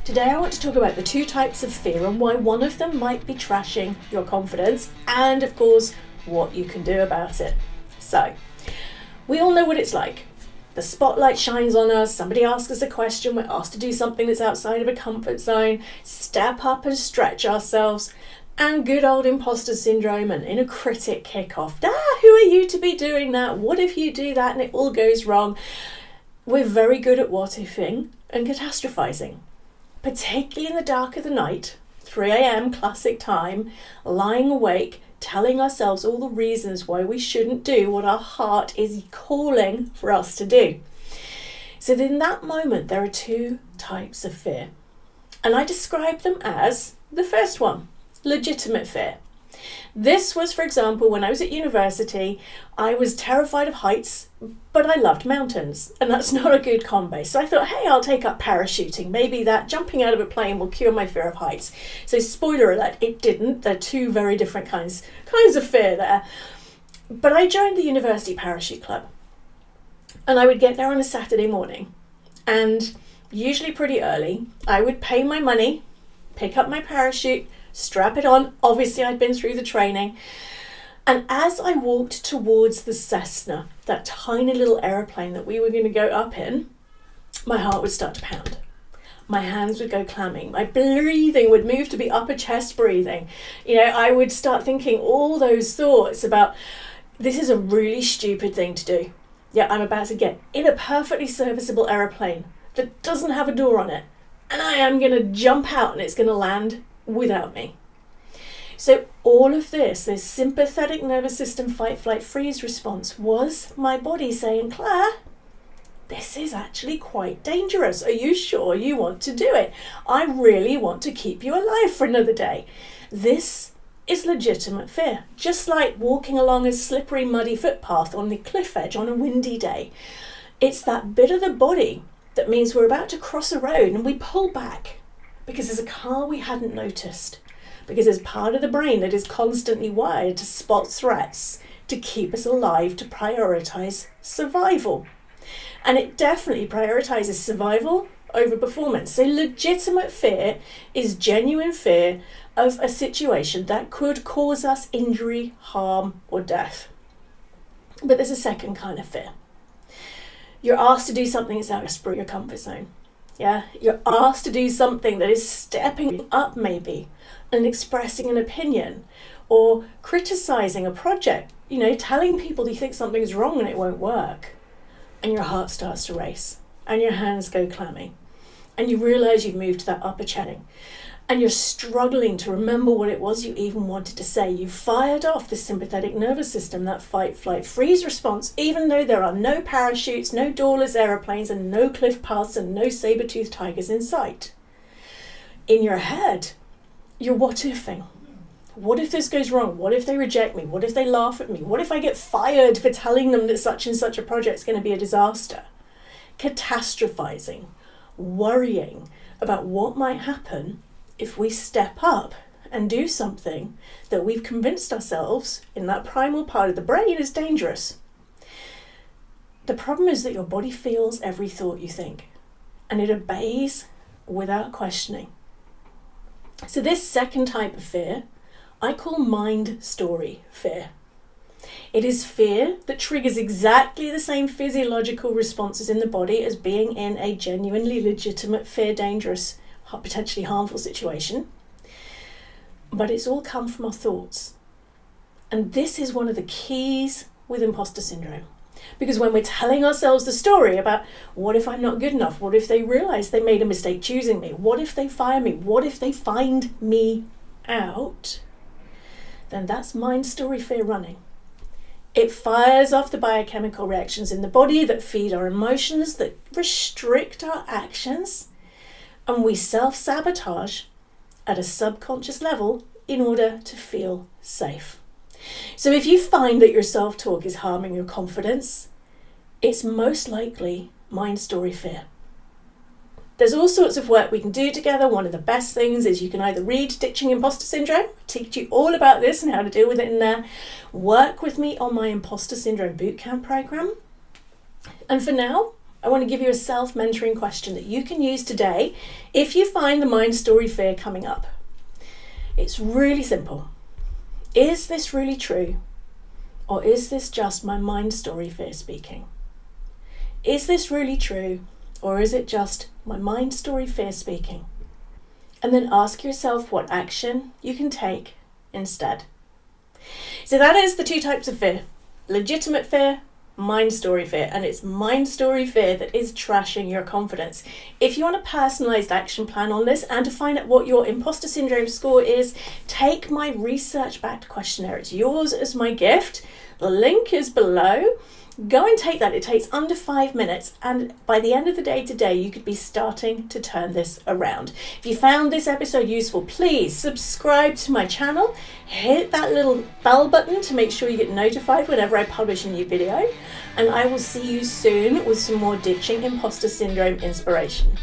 Today I want to talk about the two types of fear and why one of them might be trashing your confidence, and of course what you can do about it. So, we all know what it's like. The spotlight shines on us, somebody asks us a question, we're asked to do something that's outside of a comfort zone, step up and stretch ourselves, and good old imposter syndrome and inner critic kick off. Who are you to be doing that? What if you do that and it all goes wrong? We're very good at what ifing and catastrophizing, particularly in the dark of the night, 3 a.m. classic time, lying awake, telling ourselves all the reasons why we shouldn't do what our heart is calling for us to do. So in that moment, there are two types of fear. And I describe them as the first one, legitimate fear. This was, for example, when I was at university, I was terrified of heights, but I loved mountains, and that's not a good combo. So I thought, hey, I'll take up parachuting. Maybe that jumping out of a plane will cure my fear of heights. So spoiler alert, it didn't. They're two very different kinds of fear there. But I joined the university parachute club, and I would get there on a Saturday morning, and usually pretty early, I would pay my money, pick up my parachute, strap it on. Obviously, I'd been through the training. And as I walked towards the Cessna, that tiny little aeroplane that we were going to go up in, my heart would start to pound. My hands would go clamming. My breathing would move to be upper chest breathing. I would start thinking all those thoughts about, this is a really stupid thing to do. Yeah, I'm about to get in a perfectly serviceable aeroplane that doesn't have a door on it. And I am going to jump out and it's going to land without me. So all of this sympathetic nervous system fight, flight, freeze response was my body saying, Claire, this is actually quite dangerous. Are you sure you want to do it? I really want to keep you alive for another day. This is legitimate fear. Just like walking along a slippery, muddy footpath on the cliff edge on a windy day. It's that bit of the body that means we're about to cross a road and we pull back because there's a car we hadn't noticed. Because there's part of the brain that is constantly wired to spot threats, to keep us alive, to prioritize survival. And it definitely prioritizes survival over performance. So legitimate fear is genuine fear of a situation that could cause us injury, harm, or death. But there's a second kind of fear. You're asked to do something that's out of your comfort zone. Yeah, you're asked to do something that is stepping up maybe and expressing an opinion or criticizing a project, telling people you think something's wrong and it won't work. And your heart starts to race and your hands go clammy and you realize you've moved to that upper chatting and you're struggling to remember what it was you even wanted to say. You fired off the sympathetic nervous system, that fight, flight, freeze response, even though there are no parachutes, no doorless aeroplanes, and no cliff paths and no saber-toothed tigers in sight. In your head, you're what-ifing. What if this goes wrong? What if they reject me? What if they laugh at me? What if I get fired for telling them that such and such a project's going to be a disaster? Catastrophizing, worrying about what might happen if we step up and do something that we've convinced ourselves in that primal part of the brain is dangerous. The problem is that your body feels every thought you think, and it obeys without questioning. So this second type of fear, I call mind story fear. It is fear that triggers exactly the same physiological responses in the body as being in a genuinely legitimate fear, dangerous, potentially harmful situation. But it's all come from our thoughts. And this is one of the keys with imposter syndrome. Because when we're telling ourselves the story about what if I'm not good enough? What if they realize they made a mistake choosing me? What if they fire me? What if they find me out? Then that's mind story fear running. It fires off the biochemical reactions in the body that feed our emotions, that restrict our actions, and we self-sabotage at a subconscious level in order to feel safe. So if you find that your self-talk is harming your confidence, it's most likely mind story fear. There's all sorts of work we can do together. One of the best things is you can either read Ditching Imposter Syndrome, teach you all about this and how to deal with it in there, work with me on my Imposter Syndrome Bootcamp program. And for now, I want to give you a self-mentoring question that you can use today if you find the mind story fear coming up. It's really simple. Is this really true? Or is this just my mind story fear speaking? Is this really true? Or is it just my mind story fear speaking? And then ask yourself what action you can take instead. So that is the 2 types of fear. Legitimate fear, mind story fear. And it's mind story fear that is trashing your confidence. If you want a personalised action plan on this and to find out what your imposter syndrome score is, take my research-backed questionnaire. It's yours as my gift. The link is below. Go and take that. It takes under 5 minutes, and by the end of the day today, you could be starting to turn this around. If you found this episode useful, please subscribe to my channel, hit that little bell button to make sure you get notified whenever I publish a new video, and I will see you soon with some more Ditching Imposter Syndrome inspiration.